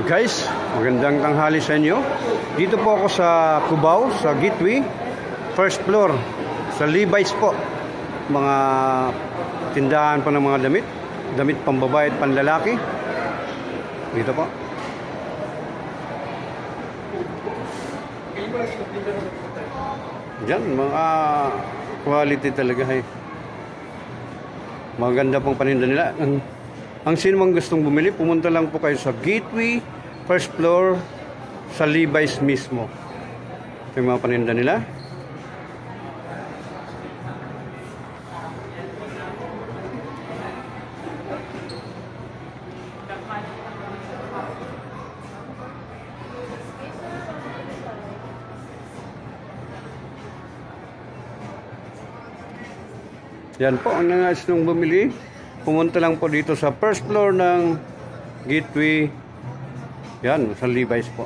Guys, magandang tanghali sa inyo. Dito po ako sa Cubao, sa Gateway, first floor, sa Levi's po. Mga tindahan po ng mga damit pambabae at panlalaki. Dito po. Yan, mga quality talaga. Maganda pong paninda nila. Ang sino mang gustong bumili, pumunta lang po kayo sa Gateway, first floor, sa Levi's mismo. Ito yung mga paninda nila. Yan po, ang nangais nung bumili, pumunta lang po dito sa first floor ng Gateway. Yan, sa Levi's po.